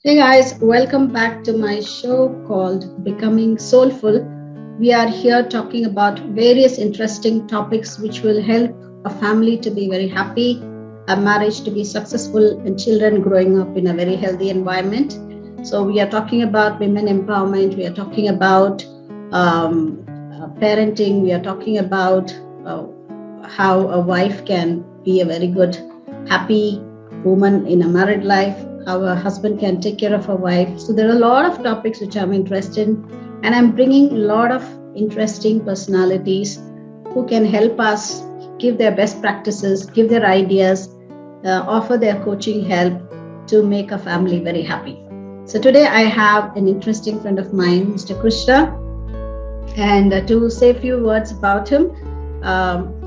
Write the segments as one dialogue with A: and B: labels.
A: Hey guys, welcome back to my show called Becoming Soulful. We are here talking about various interesting topics which will help a family to be very happy, a marriage to be successful, and children growing up in a very healthy environment. So, we are talking about women empowerment, we are talking about parenting, we are talking about uh, how a wife can be a very good, happy woman in a married life, how a husband can take care of a wife. So there are a lot of topics which I'm interested in, and I'm bringing a lot of interesting personalities who can help us give their best practices, give their ideas, offer their coaching help to make a family very happy. So today I have an interesting friend of mine, Mr. Krishna, and to say a few words about him,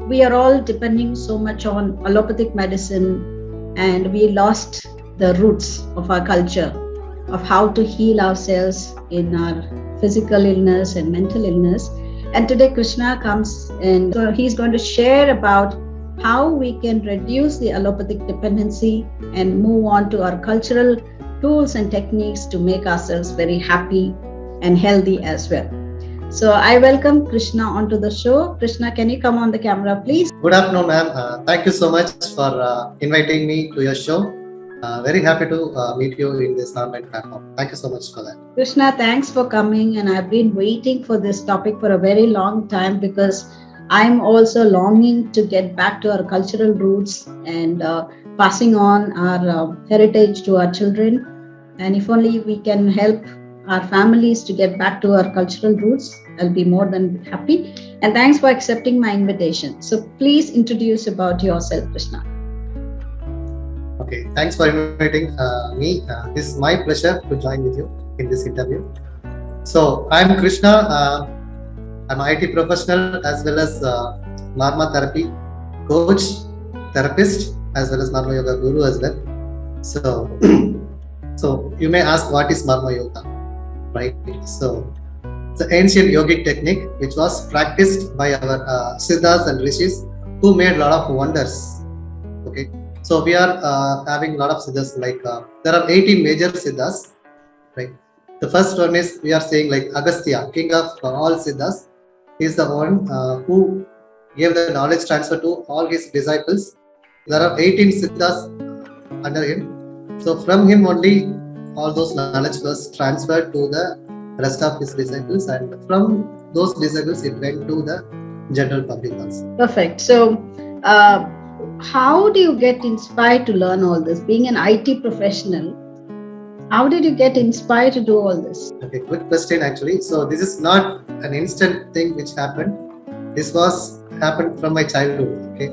A: we are all depending so much on allopathic medicine, and we lost the roots of our culture of how to heal ourselves in our physical illness and mental illness. And today, Krishna comes and so he's going to share about how we can reduce the allopathic dependency and move on to our cultural tools and techniques to make ourselves very happy and healthy as well. So I welcome Krishna onto the show. Krishna, can you come on the camera, please?
B: Good afternoon, ma'am. Thank you so much for inviting me to your show. Very happy to meet you in this online platform. Thank you so much for that.
A: Krishna, thanks for coming. And I've been waiting for this topic for a very long time because I'm also longing to get back to our cultural roots and passing on our heritage to our children. And if only we can help our families to get back to our cultural roots, I'll be more than happy. And thanks for accepting my invitation. So please introduce about yourself, Krishna.
B: Okay, thanks for inviting me. This is my pleasure to join with you in this interview. So I'm Krishna. I'm an IT professional as well as Marma therapy coach, therapist, as well as Marma Yoga guru as well. So, so you may ask, what is Marma Yoga, right? So it's an ancient yogic technique which was practiced by our siddhas and rishis who made a lot of wonders. Okay, so we are having a lot of siddhas, like there are 18 major siddhas, right? The first one is, we are saying, like Agastya, king of all siddhas. He is the one who gave the knowledge transfer to all his disciples. There are 18 siddhas under him. So from him only all those knowledge was transferred to the rest of his disciples, and from those disciples it went to the general public also.
A: Perfect. So, how do you get inspired to learn all this? Being an IT professional, how did you get inspired to do all this?
B: Okay, good question actually. So this is not an instant thing which happened. This was happened from my childhood. Okay,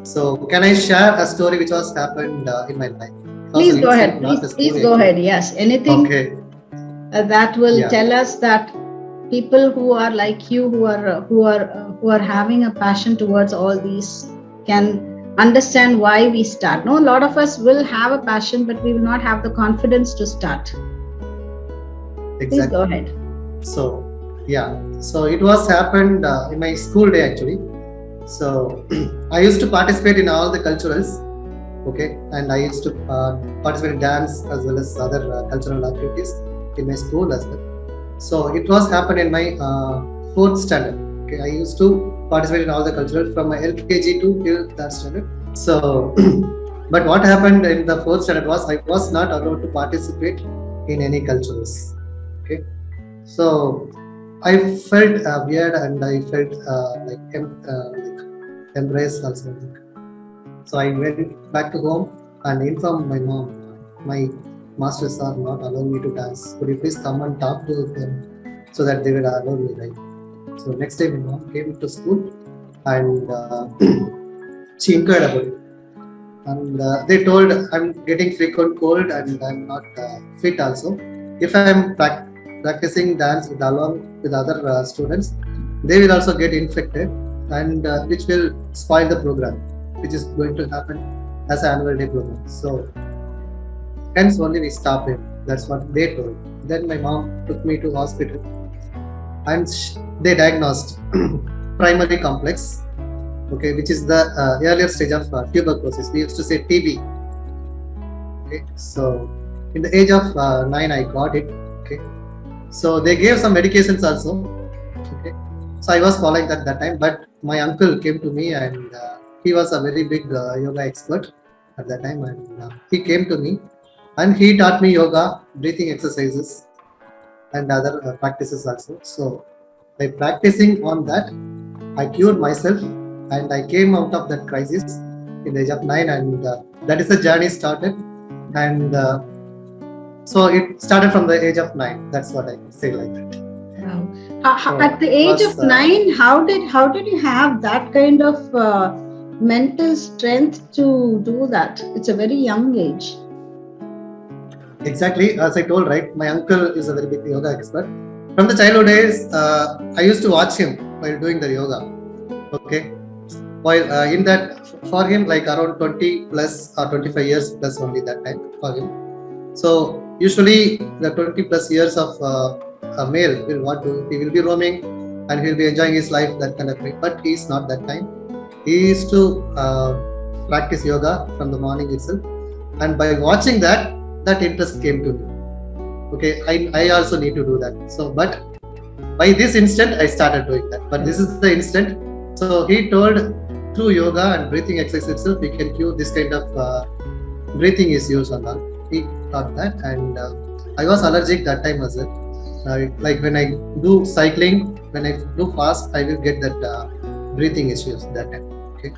B: so can I share a story which was happened in my life?
A: Please go ahead. Please go ahead. Yes, anything that will tell us that people who are like you, who are having a passion towards all these, can understand why we start. No, a lot of us will have a passion, but we will not have the confidence to start.
B: Exactly.
A: Please go ahead.
B: So so it was happened in my school day actually. So I used to participate in all the culturals, okay, and I used to participate in dance as well as other cultural activities in my school as well. So it was happened in my fourth standard. Okay, I used to participate in all the cultural from my LKG to till that standard. So, but what happened in the fourth standard was, I was not allowed to participate in any cultures. Okay, so I felt weird, and I felt like embraced also. So I went back to home and informed my mom, my masters are not allowing me to dance. Could you please come and talk to them so that they will allow me, right? So next day my mom came to school and she inquired about it. And they told, I'm getting frequent cold and I'm not fit also. If I'm practicing dance along with other students, they will also get infected, and which will spoil the program, which is going to happen as an annual day program. So hence only we stopped it. That's what they told. Then my mom took me to hospital, and they diagnosed primary complex, okay, which is the earlier stage of tuberculosis. We used to say TB. Okay, so in the age of 9 I got it. Okay, so they gave some medications also. Okay, so I was following that time, but my uncle came to me, and he was a very big yoga expert at that time, and he came to me and he taught me yoga, breathing exercises, and other practices also. So by practicing on that, I cured myself and I came out of that crisis in the age of 9, and that is the journey started. And so it started from the age of 9. That's what I say like that.
A: Wow.
B: So
A: At the
B: it
A: age
B: was,
A: of 9, how did you have that kind of mental strength to do that? It's a very young age.
B: Exactly, as I told, right? My uncle is a very big yoga expert. From the childhood days, I used to watch him while doing the yoga. Okay, while in that, for him, like around 20 plus or 25 years plus only that time for him. So usually the 20 plus years of a male will what do? He will be roaming and he'll be enjoying his life, that kind of thing. But he's not that time. He used to practice yoga from the morning itself, and by watching that, that interest came to me. Okay, I also need to do that. So, but by this instant, I started doing that. But this is the instant. So he told, through yoga and breathing exercise itself, we can cure this kind of breathing issues and all. He taught that, and I was allergic that time as well. Like when I do cycling, when I do fast, I will get that breathing issues that time. Okay,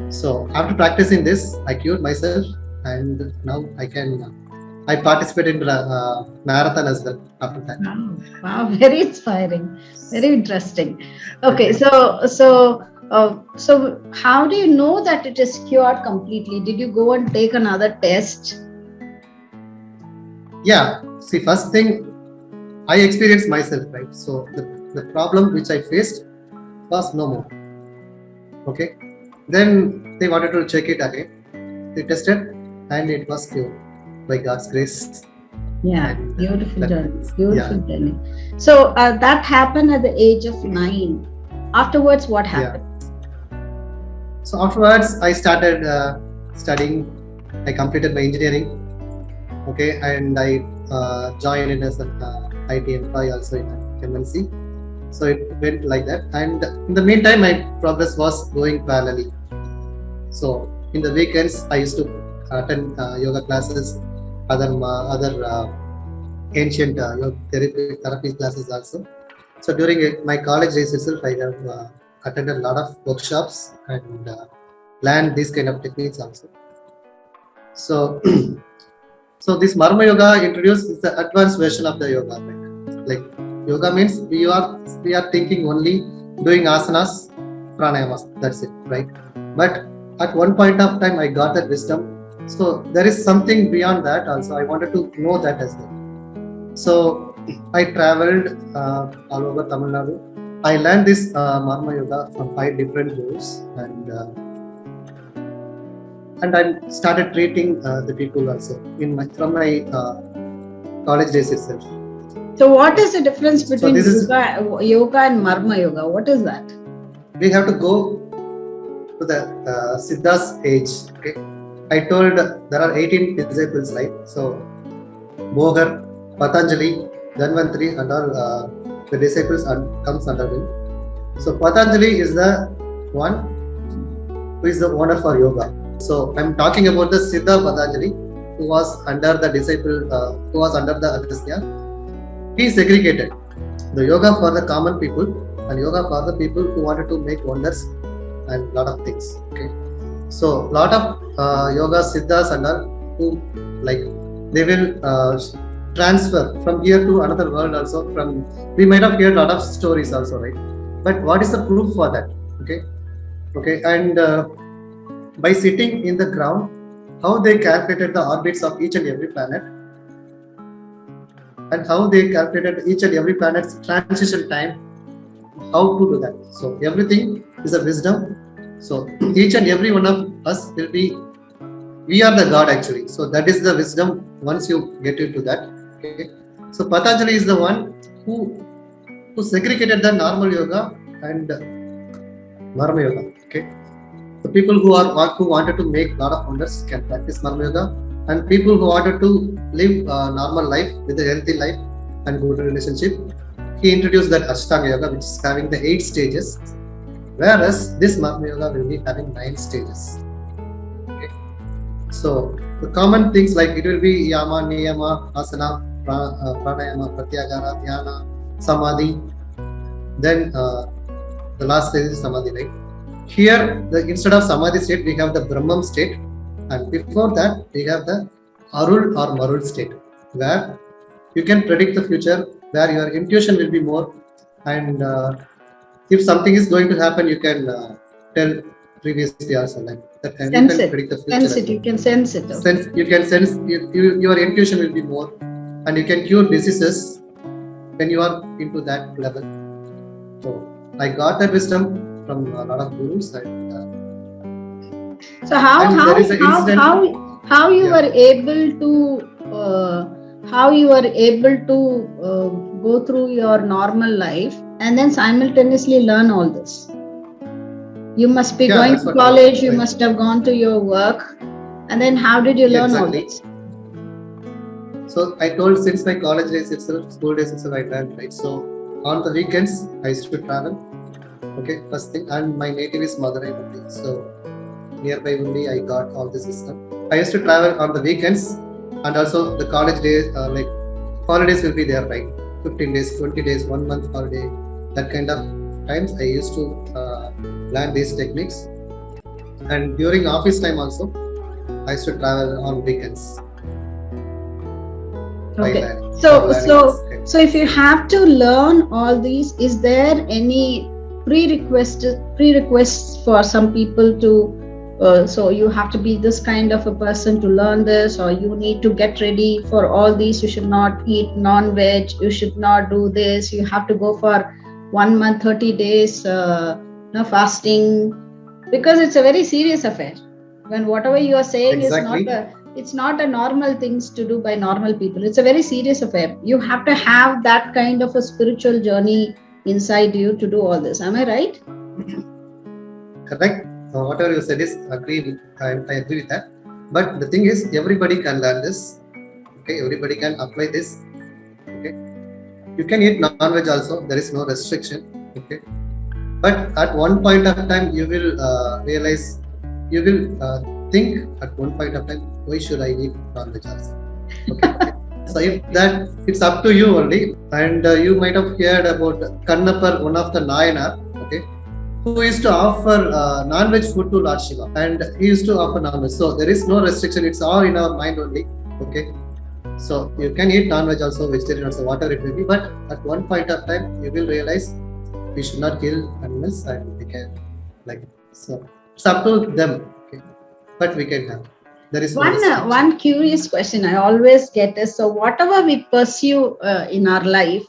B: so after practicing this, I cured myself, and now I can. I participated in marathon as well after that.
A: Wow, very inspiring, very interesting. Okay, so how do you know that it is cured completely? Did you go and take another test?
B: Yeah, see, first thing I experienced myself, right? So the problem which I faced was no more. Okay, then they wanted to check it again. They tested, and it was cured by God's grace.
A: Yeah,
B: And,
A: beautiful
B: that-
A: journey. Beautiful
B: yeah.
A: journey. So that happened at the age of 9. Afterwards, what happened?
B: So afterwards, I started studying. I completed my engineering. Okay, and I joined in as an IT employee also in MNC. So it went like that. And in the meantime, my progress was going parallelly. So in the weekends, I used to attend yoga classes, other ancient yoga therapy classes also. So during my college days itself, I have attended a lot of workshops and learned these kind of techniques also. So, so this Marma Yoga introduced the advanced version of the yoga. Right? Like yoga means we are thinking only doing asanas, pranayamas. That's it, right? But at one point of time, I got that wisdom. So there is something beyond that also. I wanted to know that as well. So I traveled all over Tamil Nadu. I learned this Marma Yoga from 5 different gurus, and I started treating the people also from my college days itself.
A: So what is the difference between
B: this is-
A: yoga and Marma Yoga? What is that?
B: We have to go to the Siddha's age. Okay, I told there are 18 disciples, right? So Bogar, Patanjali, Dhanvantari, and all the disciples comes under him. So Patanjali is the one who is the owner for yoga. So I'm talking about the Siddha Patanjali, who was under the disciple, who was under the Agastya. He segregated the yoga for the common people and yoga for the people who wanted to make wonders and lot of things. Okay, so lot of yoga siddhas and all who like they will transfer from here to another world also. From we might have heard a lot of stories also, right? But what is the proof for that? Okay, and by sitting in the ground, how they calculated the orbits of each and every planet, and how they calculated each and every planet's transition time, how to do that. So everything is a wisdom. So each and every one of us will be, we are the God actually. So that is the wisdom once you get into that. Okay. So Patanjali is the one who segregated the normal yoga and Marma Yoga. Okay. The people who wanted to make a lot of wonders can practice Marma Yoga, and people who wanted to live a normal life with a healthy life and good relationship, he introduced that Ashtanga Yoga, which is having the 8 stages, whereas this Magna Yoga will be having 9 stages. Okay. So the common things like it will be Yama, Niyama, Asana, Pranayama, Pratyahara, Dhyana, Samadhi. Then the last stage is Samadhi, right? Here, instead of Samadhi state, we have the Brahman state, and before that, we have the Arul or Marul state, where you can predict the future, where your intuition will be more, and if something is going to happen, you can tell previously also, like that, and you can predict the future.
A: Sense it. You can sense it.
B: You can sense your intuition will be more, and you can cure diseases when you are into that level. So I got that wisdom from a lot of gurus, and
A: so how you were able to go through your normal life and then simultaneously learn all this? You must be going to college, you must have gone to your work, and then how did you learn all this?
B: So I told, since my college days itself, school days itself, I learned, right? So on the weekends I used to travel, okay, first thing, and my native is Madurai only, so nearby only I got all this system. I used to travel on the weekends, and also the college days, like holidays will be there, right? 15 days, 20 days, 1 month holiday, that kind of times I used to learn these techniques. And during office time also, I used to travel on weekends.
A: Okay. So if you have to learn all these, is there any prerequisites for some people to? So you have to be this kind of a person to learn this, or you need to get ready for all these. You should not eat non-veg. You should not do this. You have to go for 1 month, 30 days fasting, because it's a very serious affair. When whatever you are saying it's not a normal things to do by normal people. It's a very serious affair. You have to have that kind of a spiritual journey inside you to do all this. Am I right?
B: Correct. Whatever you said is I agree with that. But the thing is, everybody can learn this. Okay, everybody can apply this. Okay, you can eat non-veg also. There is no restriction. Okay, but at one point of time, you will realize, you will think at one point of time, why should I eat non-veg also? Okay. So if that, it's up to you only. And you might have heard about Kannapar, one of the Nayanar, okay, who used to offer non-veg food to Lord Shiva, and he used to offer non-veg. So there is no restriction. It's all in our mind only. Okay. So you can eat non-veg also, vegetarian also, whatever it may be. But at one point of time, you will realize we should not kill animals, and we can, like, so it's up to them. Okay. But we can have. There is
A: one curious question I always get is, so whatever we pursue in our life,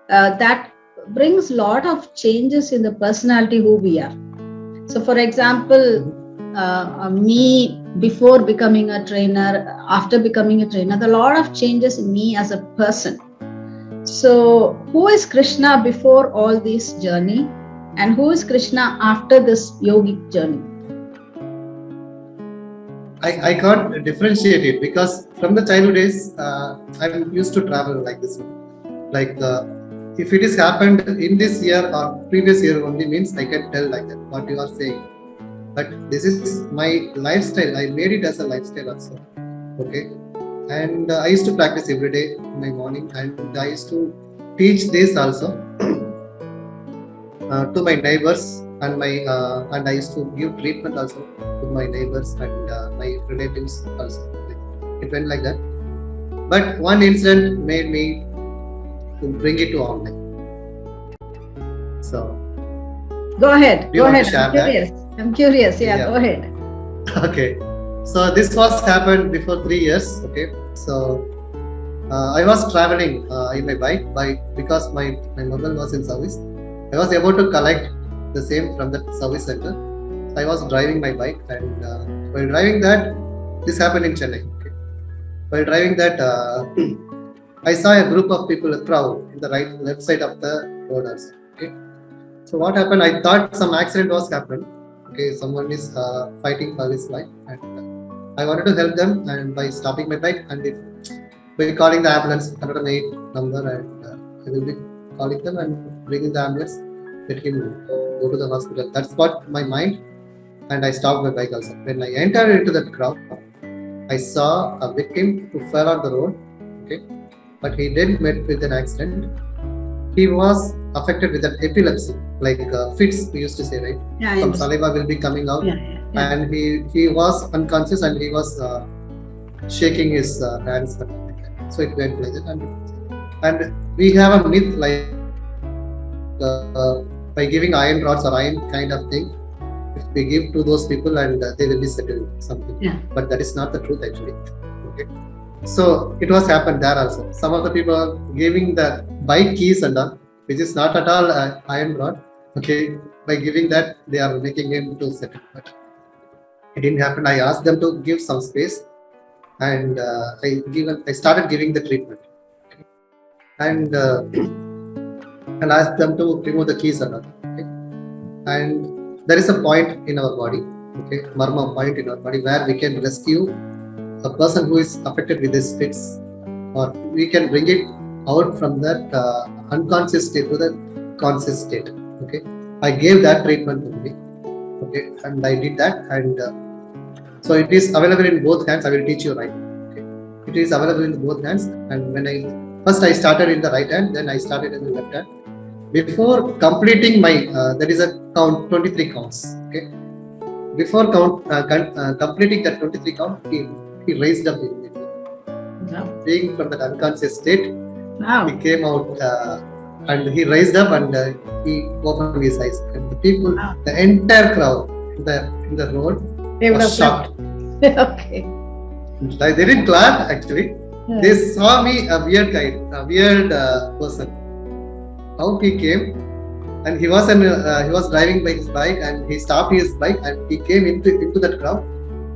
A: that brings a lot of changes in the personality who we are. So for example, me before becoming a trainer, after becoming a trainer, there are a lot of changes in me as a person. So who is Krishna before all this journey, and who is Krishna after this yogic journey?
B: I can't differentiate it, because from the childhood days, I'm used to travel like this. Like if it has happened in this year or previous year only, means I can tell like that what you are saying. But this is my lifestyle. I made it as a lifestyle also. Okay, and I used to practice every day in my morning, and I used to teach this also to my neighbors, and and I used to give treatment also to my neighbors and my relatives also. It went like that. But one incident made me to bring it to online. So
A: go ahead. I'm curious. Yeah, go ahead.
B: Okay. So this was happened before 3 years. Okay. So I was traveling in my bike because my mobile was in service. I was about to collect the same from the service center. So I was driving my bike, and while driving that, this happened in Chennai. Okay. While driving that, I saw a group of people, a crowd, in the left side of the road also. Okay. So what happened? I thought some accident was happened. Okay, someone is fighting for his life, and I wanted to help them, and by stopping my bike and by calling the ambulance 108 number, and I will be calling them and bringing the ambulance, let him go to the hospital. That's what my mind, and I stopped my bike also. When I entered into that crowd, I saw a victim who fell on the road, okay, but he didn't met with an accident. He was affected with an epilepsy, like fits we used to say, right?
A: Yeah, I
B: Some
A: understand.
B: saliva will be coming out,
A: Yeah.
B: and he was unconscious, and he was shaking his hands. So it went like that, and we have a myth like by giving iron rods or iron kind of thing, if we give to those people and they will be settled something.
A: Yeah.
B: But that is not the truth actually. Okay. So it was happened there also. Some of the people are giving the bike keys and all, which is not at all iron rod. Okay. By giving that, they are making him to settle. But it didn't happen. I asked them to give some space, and I started giving the treatment, and and asked them to remove the keys and all. Okay. And there is a point in our body, okay, marma point in our body, where we can rescue a person who is affected with this fits, or we can bring it out from that unconscious state to the conscious state. Okay, I gave that treatment to me. Okay, and I did that, and so it is available in both hands. I will teach you right. Okay, it is available in both hands, and when I started in the right hand, then I started in the left hand. Before completing my, there is a count 23 counts. Okay, before completing that 23 count, he raised up immediately.
A: Wow.
B: Being from that unconscious state,
A: Wow.
B: he came out and he raised up, and he opened his eyes. And the people,
A: Wow.
B: the entire crowd in the road
A: They would
B: was
A: have
B: shocked.
A: Okay.
B: They didn't clap actually.
A: Yeah.
B: They saw me a weird guy, a weird person. How he came, and he was driving by his bike, and he stopped his bike, and he came into that crowd,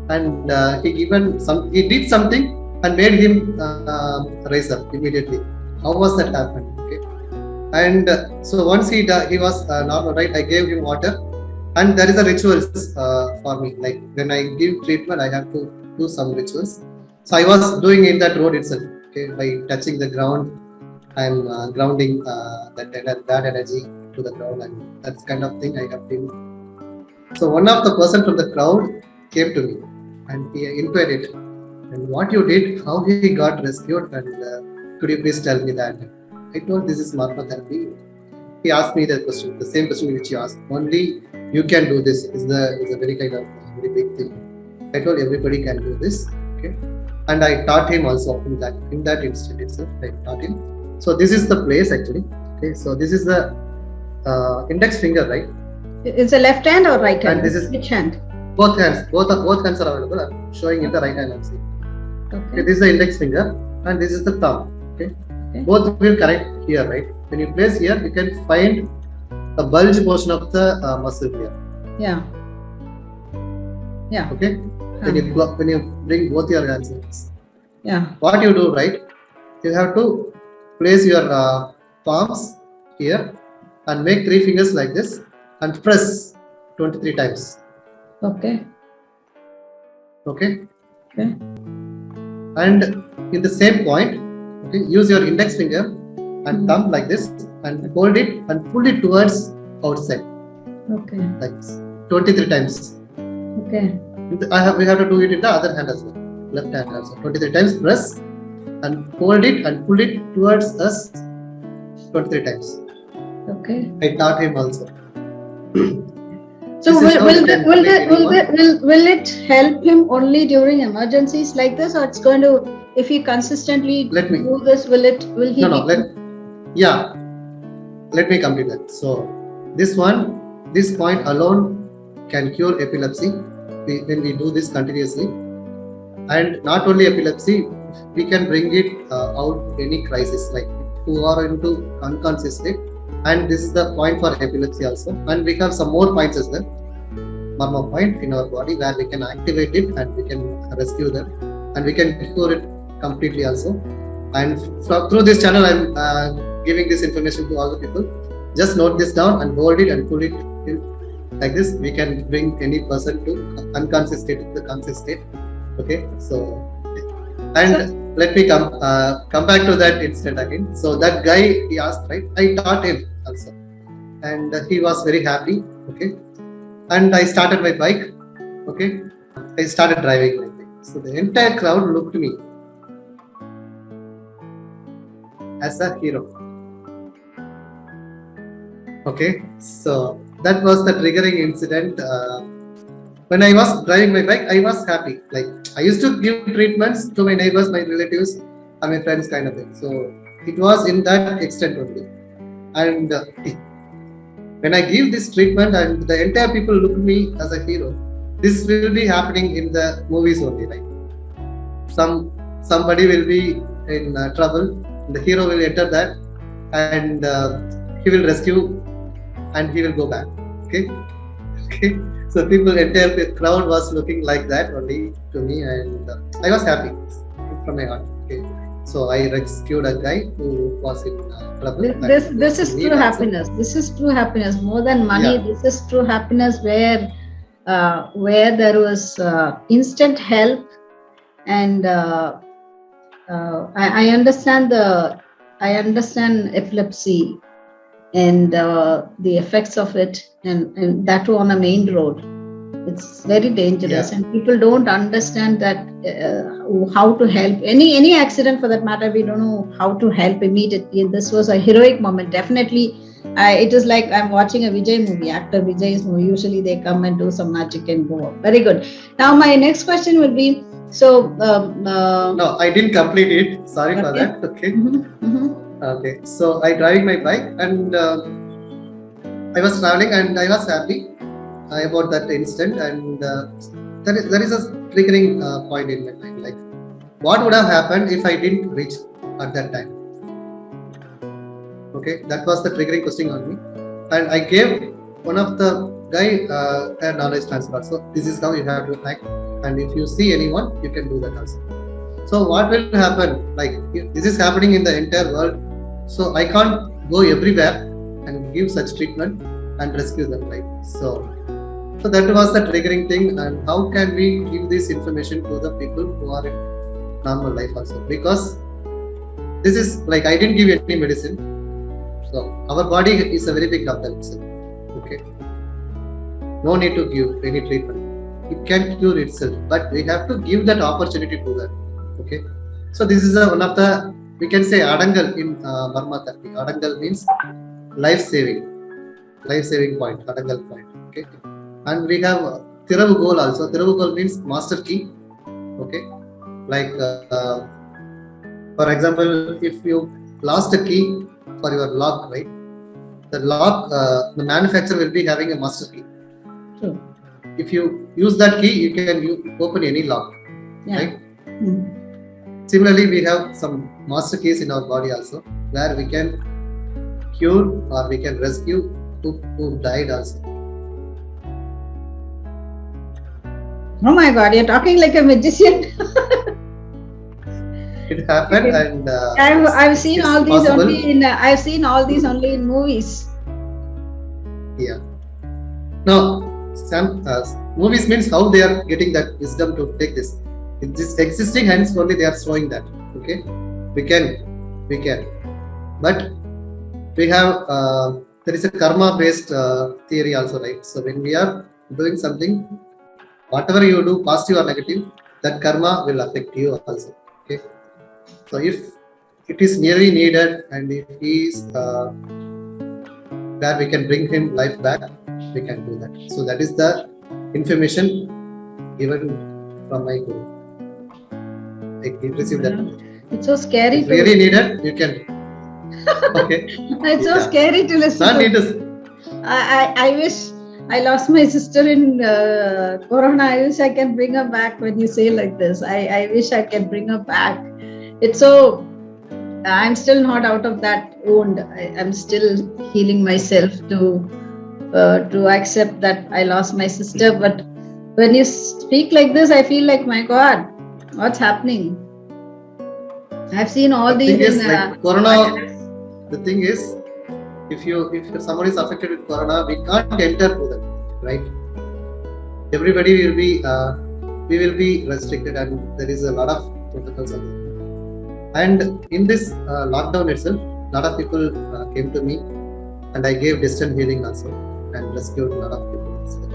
B: and he did something and made him raise up immediately. How was that happened? Okay, and so once he was normal, right? I gave him water, and there is a rituals for me. Like when I give treatment, I have to do some rituals. So I was doing in that road itself. Okay, by touching the ground, I'm grounding that energy to the ground, and that's kind of thing I have been. So one of the person from the crowd came to me, and he inquired it, and what you did, how he got rescued, and could you please tell me that? I told this is Marma therapy. He asked me the question, the same question which you asked. Only you can do this. Is a very kind of very big thing. I told everybody can do this. Okay, and I taught him also in that instant itself. I taught him. So this is the place actually. Okay, so this is the index finger, right?
A: Is the left hand or right hand?
B: And this is
A: which hand?
B: both hands. Both hands are available. I'm showing in the right hand. I'm saying. Okay,
A: Okay.
B: this is the index finger, and this is the thumb. Okay, both will connect here, right? When you place here, you can find a bulge portion of the muscle here.
A: Yeah. Yeah.
B: Okay, when you bring both your hands in this.
A: Yeah.
B: What you do, right? You have to place your palms here and make 3 fingers like this and press 23 times.
A: Okay.
B: Okay.
A: Okay.
B: And in the same point, okay, use your index finger and thumb like this and hold it and pull it towards outside
A: Okay.
B: like this 23 times.
A: Okay.
B: We have to do it in the other hand as well, left hand also. 23 times press and hold it and pull it towards us 23 times.
A: Okay.
B: I taught him also.
A: So
B: This is how you can make anyone.
A: will it help him only during emergencies like this, or it's going to, if he consistently
B: Let me-
A: do this, will he?
B: No, let me complete that. So this point alone can cure epilepsy when we do this continuously, and not only epilepsy, we can bring it out any crisis, like who are into unconscious state, and this is the point for epilepsy also, and we have some more points as well, marma point in our body where we can activate it and we can rescue them and we can cure it completely also. And through this channel, I'm giving this information to all the people. Just note this down and hold it and pull it in like this. We can bring any person to unconscious state to the conscious state Okay, so and let me come back to that incident again. So that guy, he asked, right? I taught him also, and he was very happy. Okay, and I started my bike. Okay, I started driving my bike. So the entire crowd looked me as a hero. Okay, so that was the triggering incident. When I was driving my bike, I was happy. Like, I used to give treatments to my neighbors, my relatives, and my friends, kind of thing. So it was in that extent only. And when I give this treatment and the entire people look at me as a hero, this will be happening in the movies only. Like, somebody will be in trouble, the hero will enter that, and he will rescue, and he will go back. Okay. Okay. So people, entire the crowd was looking like that only to me, and I was happy from my heart. Okay. So I rescued a guy who was in trouble.
A: This is true happiness. This is true happiness. More than money,
B: Yeah.
A: this is true happiness where there was instant help, and I understand I understand epilepsy and the effects of it, and that too on a main road. It's very dangerous,
B: Yeah.
A: and people don't understand that how to help. Any accident for that matter, we don't know how to help immediately. This was a heroic moment, definitely. It is like I'm watching a Vijay movie, actor Vijay's movie. Usually they come and do some magic and go up. Very good. Now my next question will be, so
B: No, I didn't complete it. Sorry for
A: Okay.
B: that. Okay.
A: mhm.
B: Okay. So I driving my bike, and I was traveling, and I was happy about that incident. And there is a triggering point in my mind. Like, what would have happened if I didn't reach at that time? Okay, that was the triggering question on me, and I gave one of the guy a knowledge transfer. So this is how you have to act, and if you see anyone, you can do that also. So what will happen? Like, if this is happening in the entire world, so I can't go everywhere and give such treatment and rescue them, right? So that was the triggering thing. And how can we give this information to the people who are in normal life also? Because this is like, I didn't give any medicine. So our body is a very big doctor itself. Okay, no need to give any treatment. It can cure itself, but we have to give that opportunity to that. Okay, so this is one of the, we can say, adangal in Burma therapy. Adangal means life saving point, adangal point. Okay, and we have Thiravugol also. Thiravugol means master key. Okay, like for example, if you lost a key for your lock, right? The lock, the manufacturer will be having a master key.
A: True.
B: If you use that key, you can open any lock.
A: Yeah.
B: Right?
A: Mhm.
B: Similarly, we have some master keys in our body also, where we can cure or we can rescue who died also.
A: Oh my God, you're talking like a magician.
B: It happened, and
A: I've seen
B: it's
A: all these
B: possible.
A: only in movies.
B: Yeah. Now, some movies means how they are getting that wisdom to take this. It's this existing, hence only they are showing that. Okay, we can, but we have there is a karma based theory also, right? So when we are doing something, whatever you do, positive or negative, that karma will affect you also. Okay, so if it is nearly needed, and if he is where we can bring him life back, we can do that. So that is the information given from my guru. I received that.
A: It's so scary.
B: If really needed, you can. Okay.
A: It's so
B: Yeah.
A: scary to listen.
B: Not need to.
A: I wish I lost my sister in Corona. I wish I can bring her back. When you say like this, I wish I can bring her back. It's so. I'm still not out of that wound. I'm still healing myself to accept that I lost my sister. But when you speak like this, I feel like, my God, what's happening? I've seen all
B: The
A: these.
B: thing is, like Corona. The thing is, if someone is affected with Corona, we can't enter to them, right? Everybody will be we will be restricted, and there is a lot of protocols also. And in this lockdown itself, a lot of people came to me, and I gave distant healing also, and rescued a lot of people as well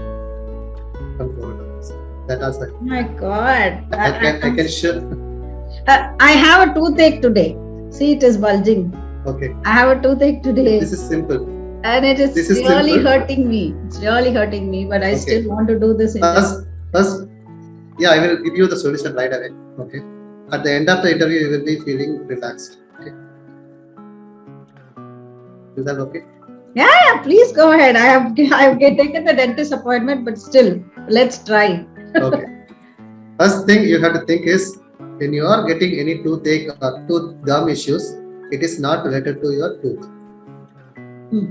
B: from COVID also. That also
A: Oh my God.
B: I can share.
A: I have a toothache today. See, it is bulging.
B: Okay,
A: I have a toothache today.
B: this is simple.
A: And it is
B: This is
A: really
B: simple.
A: hurting me. It's really hurting me, but I
B: Okay.
A: still want to do this.
B: First, yeah, I will give you the solution right away. Okay. At the end of the interview, you will be feeling relaxed. Okay. Is that okay?
A: Yeah, please go ahead. I have taken the dentist appointment, but still, let's try.
B: Okay. First thing you have to think is, when you are getting any toothache or tooth gum issues, it is not related to your tooth.
A: Hmm.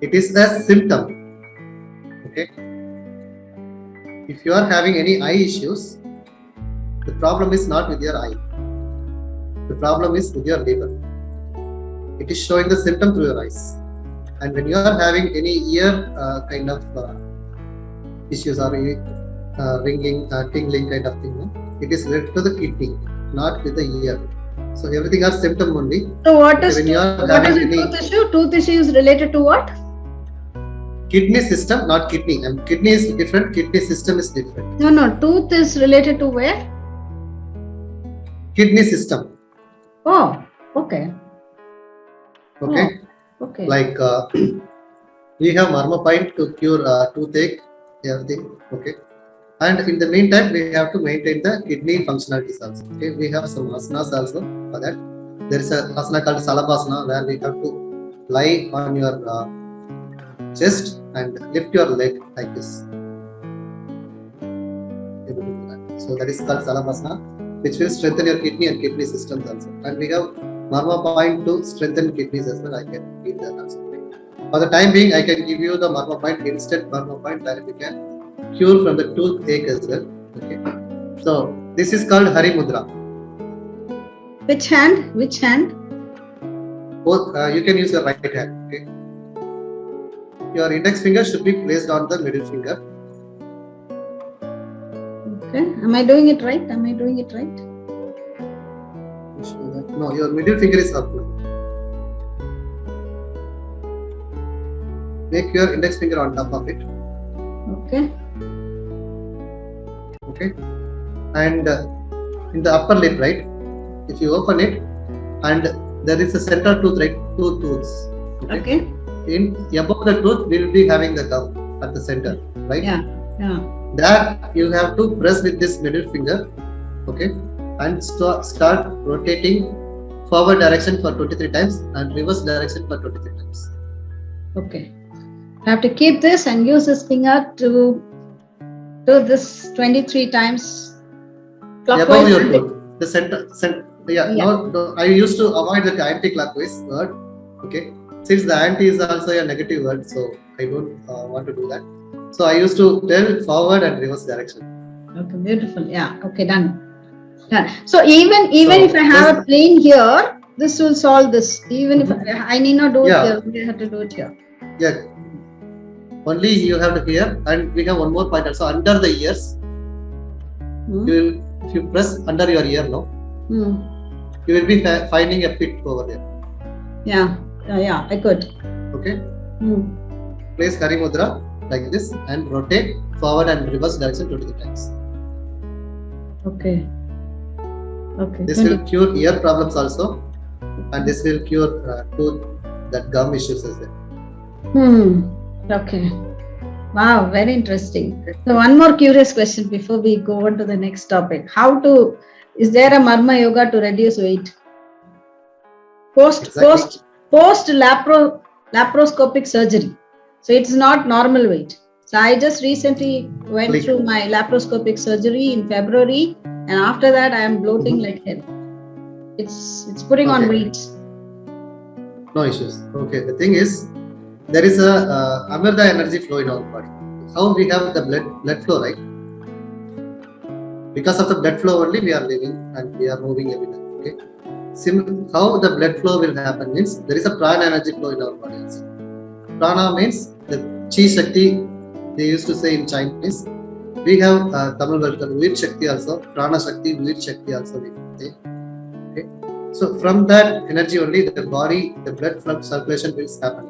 B: It is a symptom. Okay. If you are having any eye issues, the problem is not with your eye. The problem is with your liver. It is showing the symptom through your eyes. And when you are having any ear kind of issues or ringing, tingling kind of thing, no? It is related to the kidney, not with the ear. So everything are symptom only.
A: So what is
B: When you are
A: what
B: having
A: is a
B: any
A: tooth issue? Tooth issue is related to what?
B: kidney system, not kidney. And kidney is different. Kidney system is different.
A: No. Tooth is related to where?
B: Kidney system.
A: Oh, okay.
B: Okay.
A: Okay.
B: Like we have marmapine to cure toothache, everything. Okay. And in the meantime, we have to maintain the kidney functionalities also. Okay. We have some asanas also for that. There is a asana called Salabhasana, where we have to lie on your chest and lift your leg like this. So that is called Salabhasana, which will strengthen your kidney and kidney systems also. And we have marmapine to strengthen kidneys as well. I can give that also. For the time being, I can give you the marmapine, instant marmapine, that we can cure from the toothache as well. Okay. So this is called Hari Mudra.
A: Which hand? Which hand?
B: Both you can use your right hand. Okay. Your index finger should be placed on the middle finger.
A: Okay. Am I doing it right? Am I doing it right?
B: No, your middle finger is up now. Make your index finger on top of it.
A: Okay.
B: Okay. And in the upper lip, right? If you open it, and there is a center tooth, right? Two tooths.
A: Okay.
B: In above the tooth, we will be having the gum at the center, right?
A: Yeah.
B: That you have to press with this middle finger, okay, and start rotating forward direction for 23 times and reverse direction for 23 times.
A: Okay. I have to keep this and use this finger to do this 23 times
B: Above
A: clockwise.
B: your tooth, the center. Yeah. No, I used to avoid the anti-clockwise word, okay. Since the anti is also a negative word, so I don't want to do that. So I used to tell forward and reverse direction.
A: Okay, beautiful. Yeah. Okay, done. So even
B: So
A: if I have a plane here, this will solve this. Even if I need not do it here, we have to do it here.
B: Yeah. Only you have to hear, and we have one more point also under the ears.
A: Hmm.
B: If you press under your ear now, you will be finding a pit over there.
A: Yeah. I could.
B: Okay. Place Hari Mudra like this and rotate forward and reverse direction 23 times.
A: Okay.
B: This will cure ear problems also, and this will cure tooth that gum issues as well.
A: Okay. Wow, very interesting. So one more curious question before we go on to the next topic. Is there a Marma Yoga to reduce weight? Post laparoscopic surgery. So it's not normal weight. So I just recently went through my laparoscopic surgery in February, and after that I am bloating like hell. It's putting on weight.
B: No issues. Okay. The thing is, there is a Amrita energy flow in our body. How we have the blood flow, right? Because of the blood flow only we are living and we are moving everywhere. Okay. How the blood flow will happen means there is a prana energy flow in our body also. Prana means the chi shakti, they used to say in Chinese, we have Tamil word called Veer Shakti also, Prana Shakti, Veer Shakti also we say. Okay. So from that energy only the body, the blood flow circulation will happen.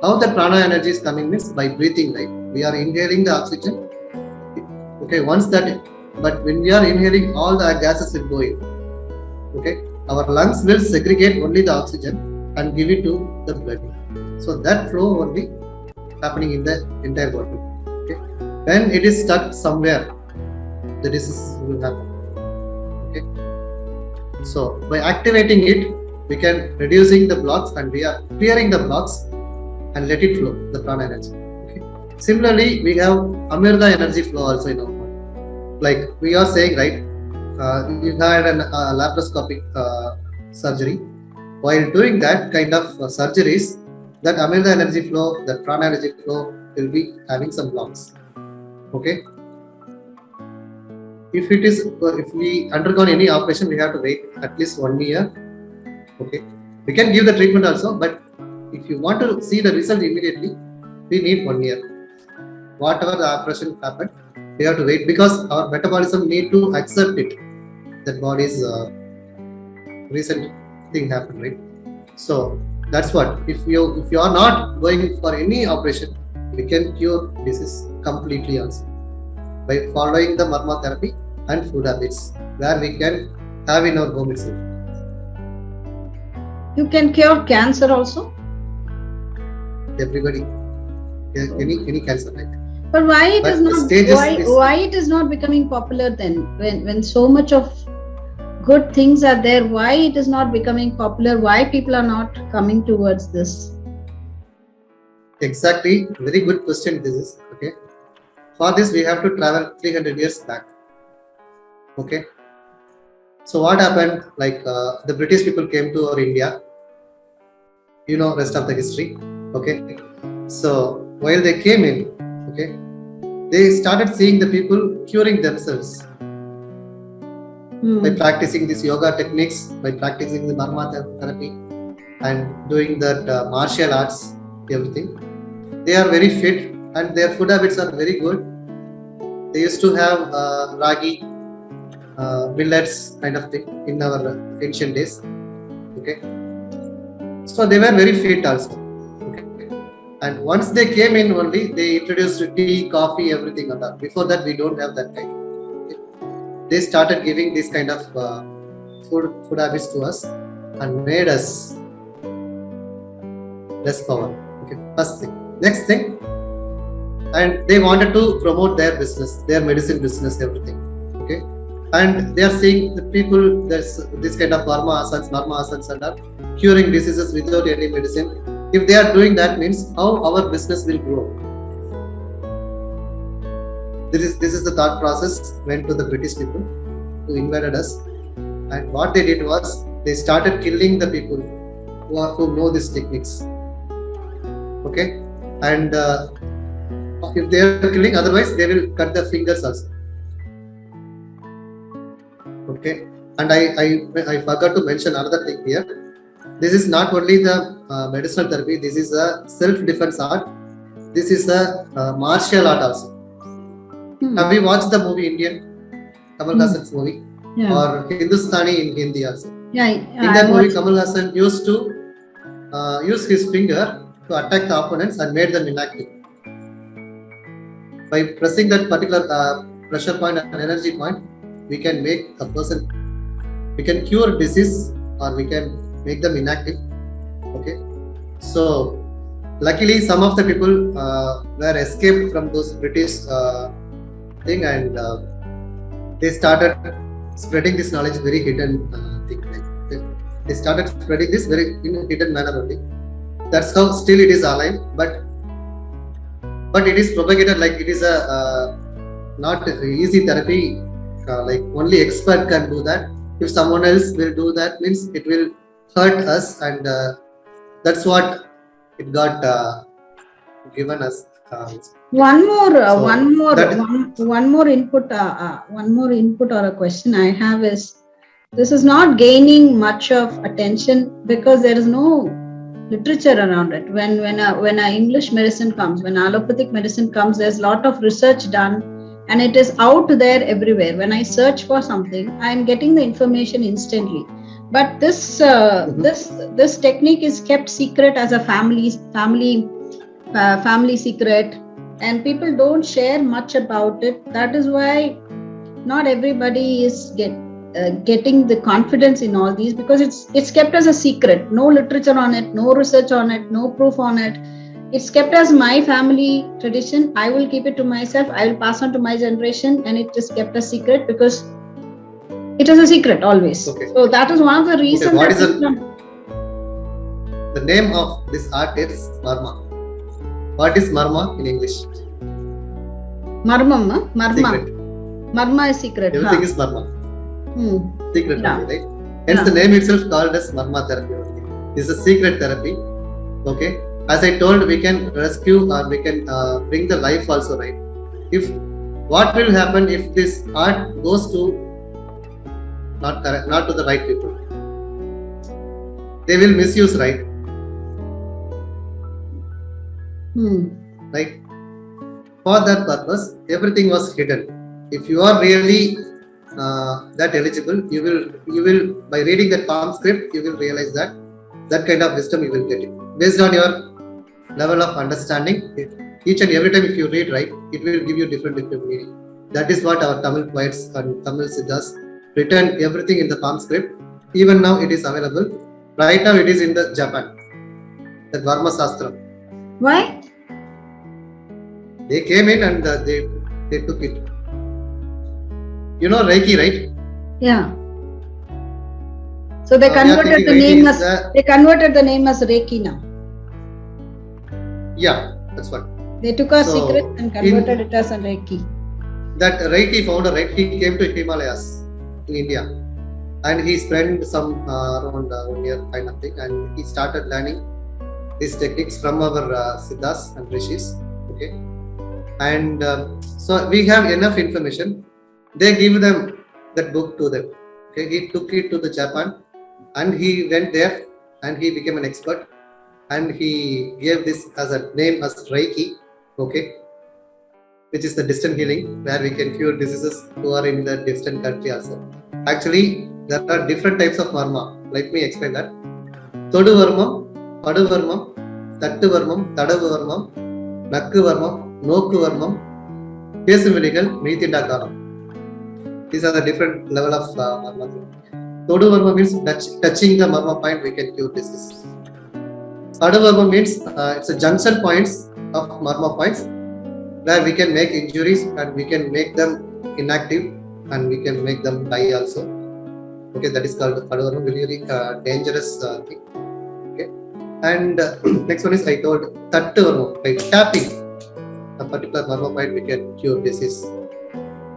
B: How the prana energy is coming means by breathing, right? We are inhaling the oxygen. Okay, once that, but when we are inhaling, all the gases will go in. Okay, our lungs will segregate only the oxygen and give it to the blood. So that flow only happening in the entire body. Okay, when it is stuck somewhere, the disease will happen. Okay, so by activating it, we can reducing the blocks and we are clearing the blocks and let it flow, the prana energy. Okay. Similarly, we have Amirta energy flow also in our body. Like we are saying, right? You had a laparoscopic surgery. While doing that kind of surgeries, that Amirta energy flow, that prana energy flow will be having some blocks. Okay. If it is, if we undergone any operation, we have to wait at least 1 year. Okay. We can give the treatment also, but if you want to see the result immediately, we need 1 year. Whatever the operation happened, we have to wait because our metabolism need to accept it. That body's recent thing happened, right? So that's what. If you are not going for any operation, we can cure disease completely also by following the marma therapy and food habits where we can have in our home itself.
A: You can cure cancer also.
B: Everybody, any cancer, right?
A: But why it
B: But
A: is
B: the
A: not
B: stages is-
A: why it is not becoming popular then? When so much of good things are there, why it is not becoming popular? Why people are not coming towards this?
B: Exactly, very good question. This is okay. For this, we have to travel 300 years back. Okay. So what happened? Like the British people came to our India. You know, rest of the history. Okay. So while they came in, okay, they started seeing the people curing themselves by practicing these yoga techniques, by practicing the marma therapy, and doing that martial arts, everything. They are very fit and their food habits are very good. They used to have ragi, millets kind of thing in our ancient days. Okay. So they were very fit also. Okay. And once they came in only, they introduced tea, coffee, everything on that. Before that, we don't have that kind. Okay. They started giving this kind of food habits to us and made us less power. Okay. First thing. Next thing, and they wanted to promote their business, their medicine business, everything. Okay. And they are seeing the people, there's this kind of marma asanas and are curing diseases without any medicine. If they are doing that, means how our business will grow. This is the thought process went to the British people who invaded us, and what they did was they started killing the people who know these techniques. Okay, and if they are killing, otherwise they will cut the fingers also. Okay, and I forgot to mention another thing here. This is not only the medicinal therapy. This is a self-defense art. This is a martial art also. Have you watched the movie Indian? Kamal Hassan's movie, or Hindustani in Hindi also.
A: Yeah,
B: in that movie, Kamal Hassan used to use his finger to attack the opponents and made them inactive. By pressing that particular pressure point and energy point, we can make a person, we can cure disease or we can make them inactive. Okay, so luckily some of the people were escaped from those British thing, and they started spreading this knowledge very hidden thing. They started spreading this very in a hidden manner only. That's how still it is alive, but it is propagated like it is a not easy therapy. Like only expert can do that. If someone else will do that, means it will hurt us, and that's what it got given us.
A: One more input or a question I have is, this is not gaining much of attention because there is no literature around it. When a English medicine comes, when allopathic medicine comes, there's a lot of research done and it is out there everywhere. When I search for something, I'm getting the information instantly. But this technique is kept secret as a family secret, and people don't share much about it. That is why not everybody is getting the confidence in all these, because it's kept as a secret. No literature on it, no research on it, no proof on it. It's kept as my family tradition. I will keep it to myself. I will pass on to my generation, and it is kept a secret because it is a secret always.
B: Okay.
A: So that is one of the reasons.
B: Okay, what is the name of this art is Marma. What is Marma in English?
A: Marma.
B: Secret.
A: Marma is secret.
B: Everything is Marma. Secret,
A: Yeah.
B: only, right? Hence the name itself called as Marma therapy. This is a secret therapy. Okay. As I told, we can rescue or we can bring the life also, right? If what will happen if this art goes to not to the right people? They will misuse, right? Right? For that purpose, everything was hidden. If you are really that eligible, you will by reading that palm script, you will realize that kind of wisdom you will get it based on your level of understanding. Each and every time if you read, right, it will give you different meaning. That is what our Tamil poets and Tamil siddhas written everything in the palm script. Even now it is available. Right now it is in the Japan. That Varma Sastra.
A: Why?
B: They came in and they took it. You know Reiki, right?
A: Yeah. So they converted the name as Reiki now.
B: Yeah, that's what.
A: They took our secret and converted it as a Reiki.
B: That Reiki founder, right? He came to Himalayas in India, and he spent some around 1 year kind of thing, and he started learning these techniques from our siddhas and rishis. Okay, and so we have enough information. They give them that book to them. Okay, he took it to the Japan, and he went there, and he became an expert, and he gave this as a name as Reiki. Okay, which is the distant healing, where we can cure diseases who are in the distant country also. Actually, there are different types of Marma. Let me explain that. Thodu Varmam, Padu Varmam, Tattu Varmam, Tadavu Varmam, Nakku Varmam, Nokku Varmam, Pesu Viligal, Meethinda Kalam. These are the different level of Marma. Thodu Varma means touching the Marma point, we can cure disease. Padu Varma means it's a junction points of Marma points, where we can make injuries and we can make them inactive and we can make them die also. Okay, that is called Padu, really dangerous thing. Okay, and next one is I told Tattu, by tapping a particular Marma point we can cure disease.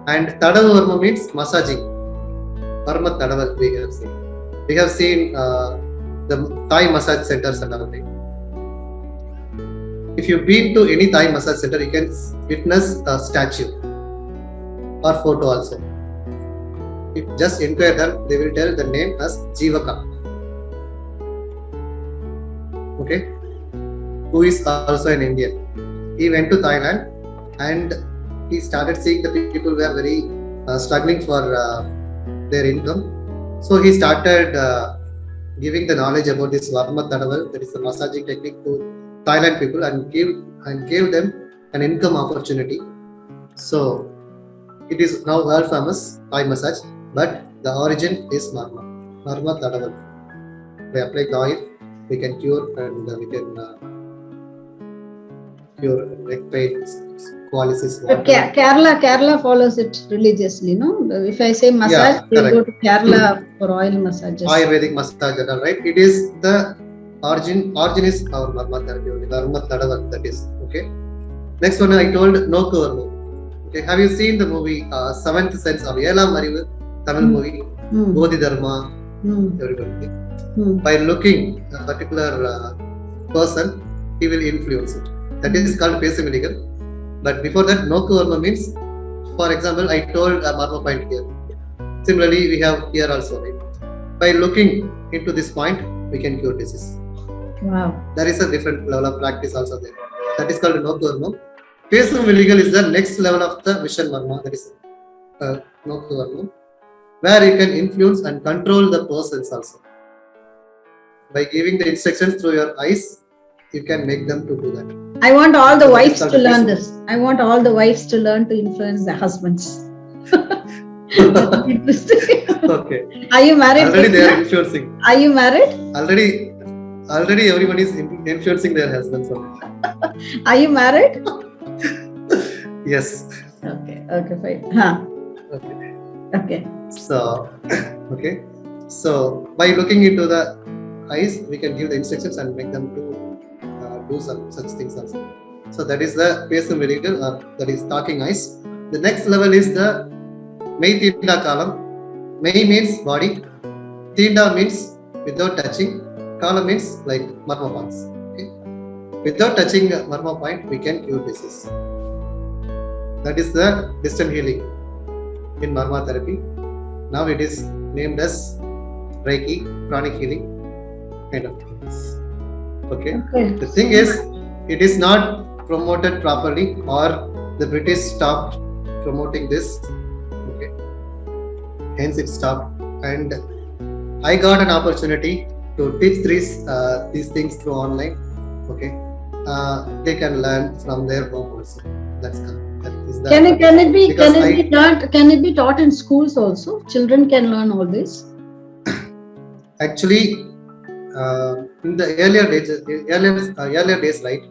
B: And Tadavu Varma means massaging. Varma Tadaval we have seen. We have seen the Thai massage centers and everything. If you've been to any Thai massage center, you can witness a statue or photo also. If just inquire them, they will tell the name as Jivaka. Okay, who is also an Indian. He went to Thailand and he started seeing the people were very struggling for their income. So he started giving the knowledge about this Varma Tadaval, that is the massaging technique, to Thailand people and gave them an income opportunity. So it is now world famous Thai massage, but the origin is Marma Tadaval. By applying the oil, we can cure and we can cure neck pain, paralysis.
A: Kerala follows it religiously, no? If I say massage, they go to Kerala for oil massages.
B: Ayurvedic massage, right? It is the origin is our Marma therapy, Varma Tadaval, that is. Okay. Next one I told Nokku Varma. Okay, have you seen the movie Seventh Sense of Yelam Arivu, Tamil movie? Bodhi Dharma, everybody. By looking a particular person, he will influence it. That is called Pesu. But before that, Nokku Varma means, for example, I told a Marma point here. Similarly, we have here also, right? By looking into this point, we can cure disease.
A: Wow.
B: There is a different level of practice also there. That is called Nokku Varma. Pesum Viligal is the next level of the Vision Varma, that is Nokku Varma, where you can influence and control the persons also. By giving the instructions through your eyes, you can make them to do that.
A: I want all the
B: So that is
A: wives
B: called
A: to learn
B: Pesum.
A: this. I want all the wives to learn to influence their husbands. That's interesting.
B: Okay.
A: Are you married?
B: Already they are
A: Krishna?
B: influencing.
A: Are you married?
B: Already everyone is influencing their husbands.
A: Are you married?
B: Yes.
A: Okay, fine. Huh.
B: Okay.
A: Okay.
B: So, okay. So by looking into the eyes, we can give the instructions and make them to do some such things also. So that is the Pesum Viligal, or that is talking eyes. The next level is the Mei Tinda Kalam. Mei means body. Tinda means without touching. Kala means like marma points. Okay? Without touching marma point, we can cure disease. That is the distant healing in marma therapy. Now it is named as Reiki, pranic healing kind of things. Okay. The thing is, it is not promoted properly, or the British stopped promoting this. Okay. Hence it stopped, and I got an opportunity to teach these things through online. Okay. They can learn from their home also. That is the
A: Can it be taught in schools also? Children can learn all this.
B: Actually, in the earlier days, right?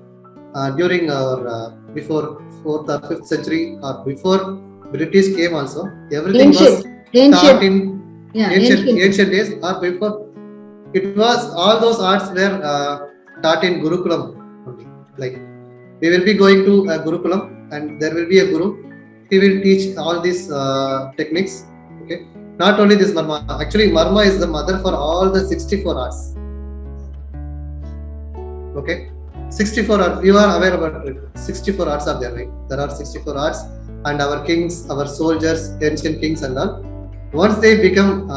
B: During our before 4th or 5th century, or before British came also, everything was taught in ancient days, or before. It was all those arts were taught in Gurukulam only. Like we will be going to a Gurukulam, and there will be a guru. He will teach all these techniques. Okay. Not only this Marma. Actually, Marma is the mother for all the 64 arts. Okay. 64 arts. You are aware about it. 64 arts are there, right? There are 64 arts, and our kings, our soldiers, ancient kings, and all. Once they become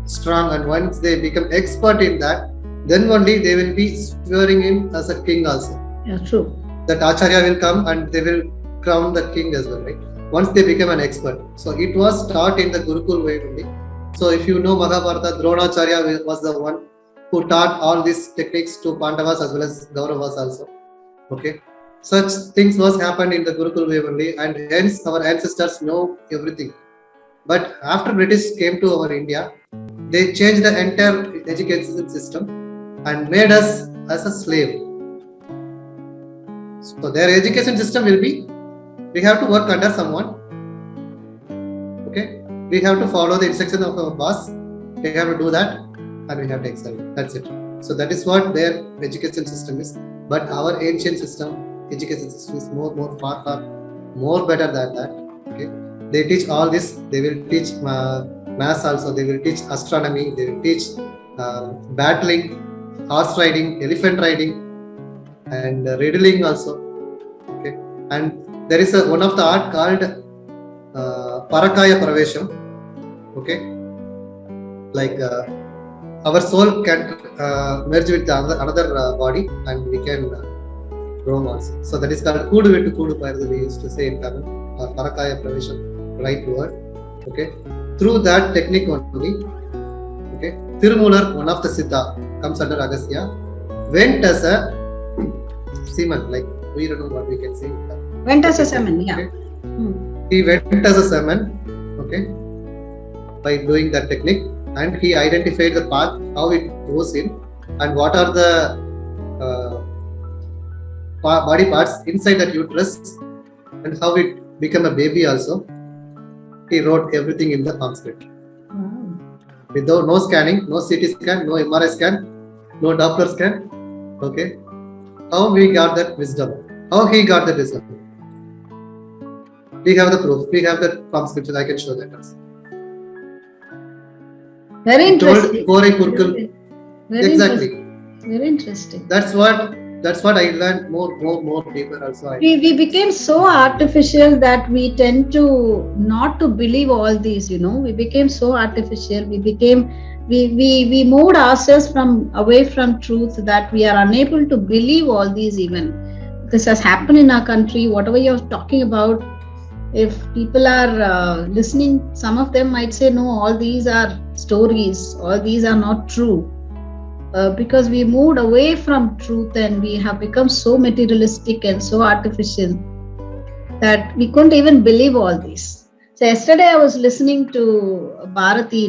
B: strong, and once they become expert in that, then only they will be swearing him as a king also.
A: Yeah, true.
B: That Acharya will come and they will crown the king as well, right? Once they become an expert. So it was taught in the Gurukul way only. So if you know Mahabharata, Dronacharya was the one who taught all these techniques to Pandavas as well as Kauravas also. Okay. Such things was happened in the Gurukul way only, and hence our ancestors know everything. But after British came to our India, they changed the entire education system and made us as a slave. So their education system will be, we have to work under someone. Okay, we have to follow the instruction of our boss. We have to do that, and we have to excel. That's it. So that is what their education system is. But our ancient education system is far more better than that. Okay, they teach all this. They will teach maths also. They will teach astronomy. They will teach battling, horse riding, elephant riding, and riddling also. Okay, and there is one of the art called Parakaya Pravesham. Okay, like our soul can merge with another body, and we can roam also. So that is called Kudu Vittu Kudu Payarthu, we used to say in Tamil, or Parakaya Pravesham, right word. Okay, through that technique only. Okay, Tirumular, one of the Siddha, comes under Agastya, went as a seaman, like we don't know what we can say.
A: Went as a seaman, yeah.
B: Okay. He went as a seaman, okay, by doing that technique, and he identified the path, how it goes in, and what are the body parts inside that uterus, and how it become a baby also. He wrote everything in the palm script. Without no scanning, no CT scan, no MRI scan, no Doppler scan. Okay, how we got that wisdom? How he got that wisdom? We have the proof. We have the palm scripture. I can show that also.
A: Very interesting.
B: Exactly.
A: Very interesting.
B: That's what I learned more deeper also.
A: We became so artificial that we tend to not to believe all these, we became so artificial. We moved ourselves away from truth, that we are unable to believe all these even. this has happened in our country, whatever you're talking about, if people are listening, some of them might say, no, all these are stories, all these are not true. Because we moved away from truth and we have become so materialistic and so artificial that we couldn't even believe all this. So yesterday I was listening to Bharati,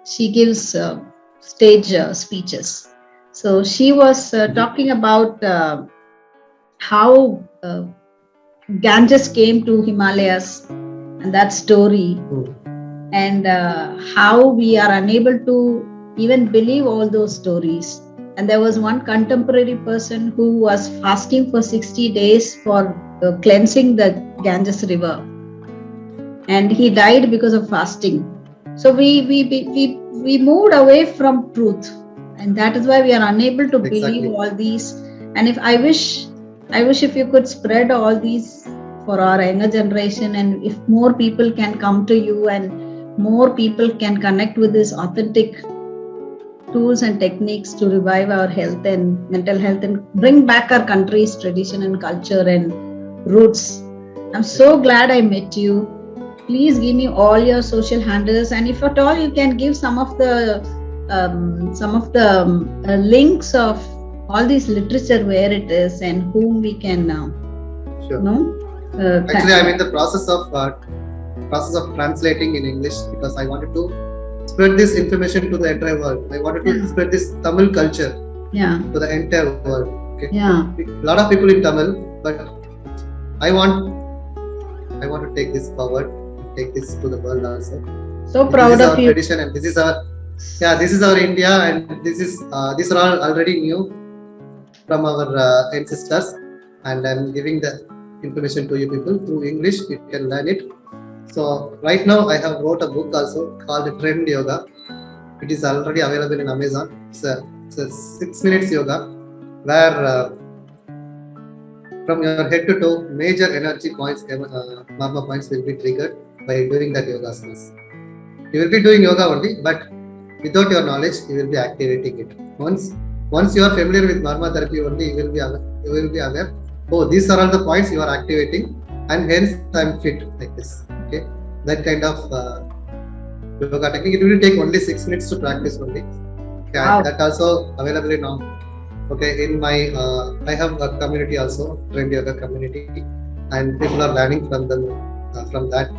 A: she gives stage speeches. So she was talking about how Ganges came to Himalayas and that story, and how we are unable to even believe all those stories. And there was one contemporary person who was fasting for 60 days for cleansing the Ganges river, and he died because of fasting. So we moved away from truth, and that is why we are unable to believe all these. And if I wish if you could spread all these for our younger generation, and if more people can come to you and more people can connect with this authentic tools and techniques to revive our health and mental health and bring back our country's tradition and culture and roots. I'm so glad I met you. Please give me all your social handles, and if at all you can give some of the links of all this literature, where it is and whom we can
B: sure. Actually, I'm in the process of translating in English, because I wanted to spread this information to the entire world. I wanted to spread this Tamil culture to the entire world. Okay?
A: Yeah.
B: A lot of people in Tamil, but I want to take this forward, take this to the world also.
A: So proud of you.
B: This is our tradition, and this is our India, and these are all already new from our ancestors, and I'm giving the information to you people through English. You can learn it. So right now I have wrote a book also called Trend Yoga. It is already available in Amazon. It's a 6 minutes yoga where from your head to toe, major energy points, magma points will be triggered by doing that yoga asanas. You will be doing yoga only, but without your knowledge, you will be activating it. Once you are familiar with Marma therapy only, you will be aware. Oh, these are all the points you are activating, and hence I am fit like this. Okay, that kind of yoga technique. It will take only 6 minutes to practice only. Okay, wow. That also available in now. Okay, in my I have a community also, Trend Yoga community, and people are learning from them from that.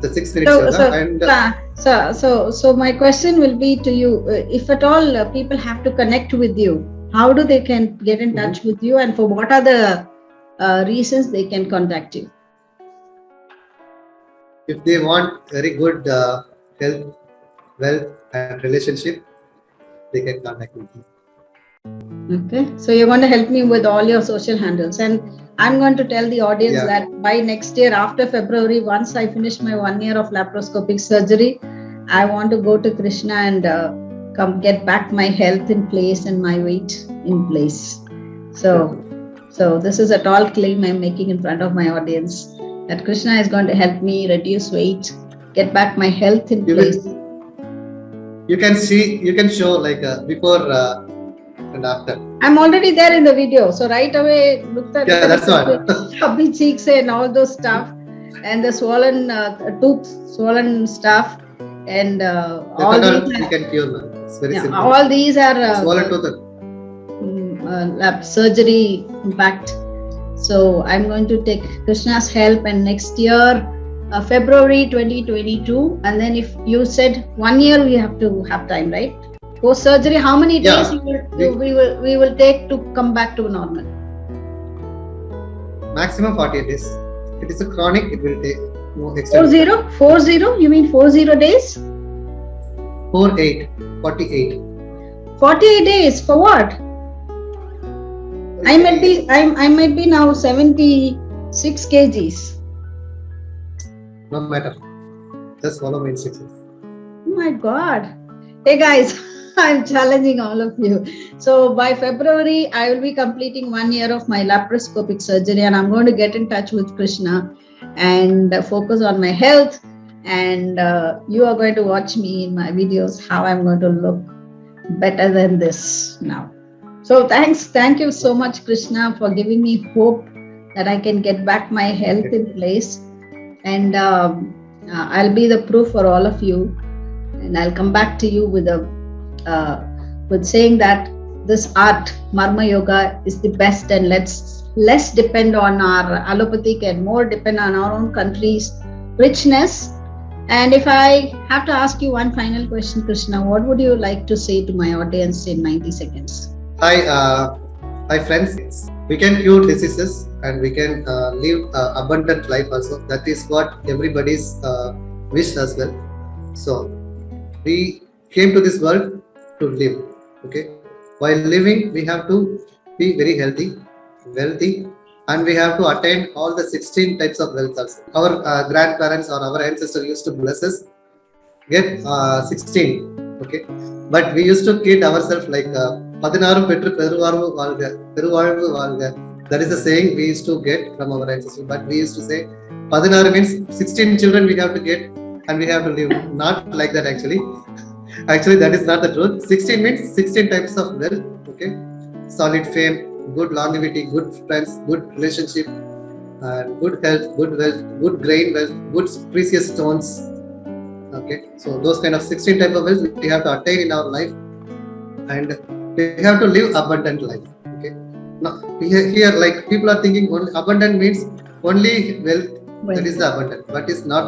B: The 6 minutes yoga.
A: So my question will be to you: if at all people have to connect with you, how do they can get in touch with you, and for what are the reasons they can contact you?
B: If they want very good health, wealth, and relationship, they can contact me.
A: Okay, so you're going to help me with all your social handles, and I'm going to tell the audience that by next year, after February, once I finish my 1 year of laparoscopic surgery, I want to go to Krishna and come get back my health in place and my weight in place. So this is a tall claim I'm making in front of my audience, that Krishna is going to help me reduce weight, get back my health in place.
B: You can show like before and after.
A: I'm already there in the video, so right away look at
B: that's one.
A: Chubby cheeks and all those stuff, and the swollen tooth, swollen stuff, and all these.
B: You can cure, man. It's very simple.
A: All these are
B: swollen tooth.
A: Lap surgery impact. So I'm going to take Krishna's help, and next year, February 2022, and then if you said 1 year, we have to have time, right? Post surgery, how many days we will take to come back to normal?
B: Maximum 48 days. If it is a chronic, it will take no extra.
A: 40? You mean 40 days?
B: 48.
A: 48 days for what? I might be now 76 kgs.
B: No matter. Just follow my instructions.
A: Oh my God. Hey guys, I'm challenging all of you. So by February, I will be completing 1 year of my laparoscopic surgery, and I'm going to get in touch with Krishna and focus on my health. And you are going to watch me in my videos how I'm going to look better than this now. So thank you so much, Krishna, for giving me hope that I can get back my health in place. And I'll be the proof for all of you. And I'll come back to you with saying that this art, Marma Yoga, is the best, and let's less depend on our allopathic and more depend on our own country's richness. And if I have to ask you one final question, Krishna, what would you like to say to my audience in 90 seconds?
B: Hi friends. We can cure diseases and we can live abundant life also. That is what everybody's wish as well. So we came to this world to live. Okay. While living, we have to be very healthy, wealthy, and we have to attain all the 16 types of wealth also. Our grandparents or our ancestors used to bless us, get 16. Okay. But we used to kid ourselves like 16 பெற்று பெருவாழ்வு வாழ்க பெருவாழ்வு வாழ்க. That is the saying we used to get from our ancestors. But we used to say 16 means 16 children we have to get and we have to live. Not like that actually. Actually, that is not the truth. 16 means 16 types of wealth. Okay, solid fame, good longevity, good friends, good relationship, and good health, good wealth, good grain wealth, good precious stones. Okay, so those kind of 16 type of wealth we have to attain in our life, and we have to live abundant life. Okay, now here like people are thinking only abundant means only wealth. That is the abundant, but is not.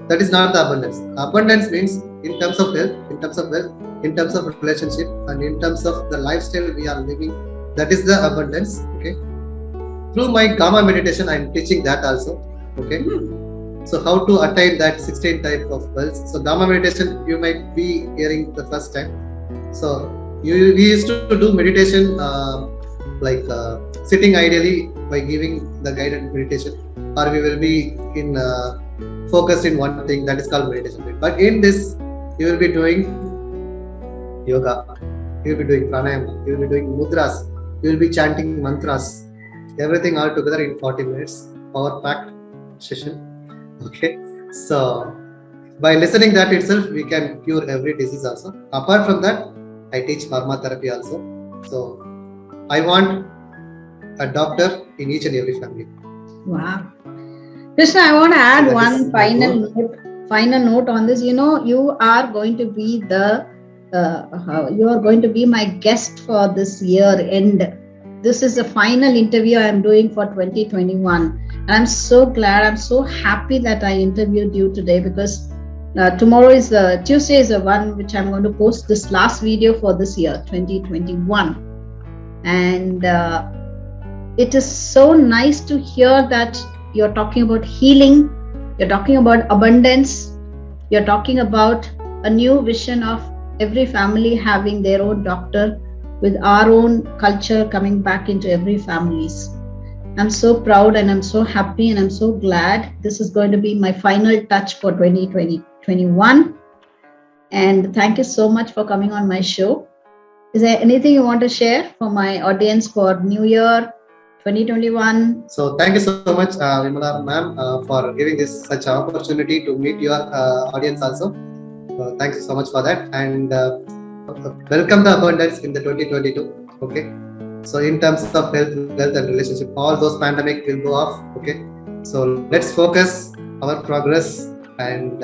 B: That is not the abundance. Abundance means in terms of health, in terms of wealth, in terms of relationship, and in terms of the lifestyle we are living. That is the abundance. Okay. Through my Gamma meditation, I am teaching that also. Okay. So how to attain that 16 type of wealth. So Gamma meditation, you might be hearing the first time. So we used to do meditation sitting ideally by giving the guided meditation, or we will be in focused in one thing, that is called meditation. But in this, you will be doing yoga, you will be doing pranayama, you will be doing mudras, you will be chanting mantras, everything all together in 40 minutes, power packed session. Okay, so by listening that itself, we can cure every disease also. Apart from that, I teach Marma therapy also. So I want a doctor in each and every family.
A: Wow. Krishna, I want to add one final note on this. You know, you are going to be my guest for this year end. This is the final interview I am doing for 2021. And I'm so glad, I'm so happy that I interviewed you today, because tomorrow is Tuesday is the one which I'm going to post this last video for this year, 2021. And it is so nice to hear that you're talking about healing, you're talking about abundance, you're talking about a new vision of every family having their own doctor, with our own culture coming back into every families. I'm so proud and I'm so happy and I'm so glad. This is going to be my final touch for 2021. And thank you so much for coming on my show. Is there anything you want to share for my audience for New Year 2021?
B: So thank you so much, Vimala ma'am, for giving this such an opportunity to meet your audience also. Thank you so much for that, and welcome the abundance in the 2022. Okay, so in terms of health, wealth, and relationship, all those pandemic will go off. Okay, so let's focus our progress and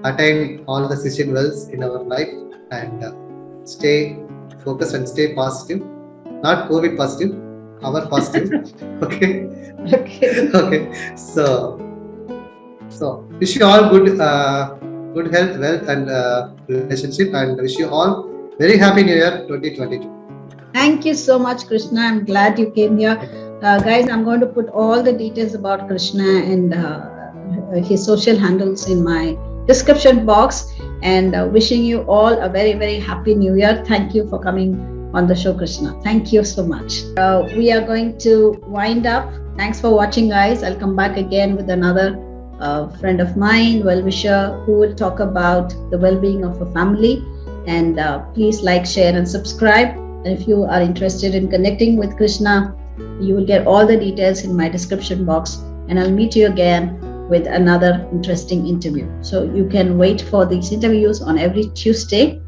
B: attain all the 16 wealths in our life, and stay focused and stay positive, not COVID positive. Our positive. Okay. So wish you all good health, wealth, and relationship, and wish you all very happy New Year 2022.
A: Thank you so much, Krishna. I'm glad you came here. Guys, I'm going to put all the details about Krishna and his social handles in my description box, and wishing you all a very, very happy New Year. Thank you for coming on the show, Krishna. Thank you so much. We are going to wind up. Thanks for watching, guys. I'll come back again with another friend of mine, well-wisher, who will talk about the well-being of a family. And please like, share, and subscribe. And if you are interested in connecting with Krishna, you will get all the details in my description box. And I'll meet you again with another interesting interview. So you can wait for these interviews on every Tuesday,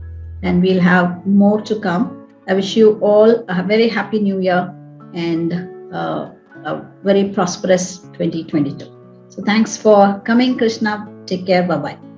A: and we'll have more to come. I wish you all a very happy new year and a very prosperous 2022. So thanks for coming, Krishna. Take care. Bye bye.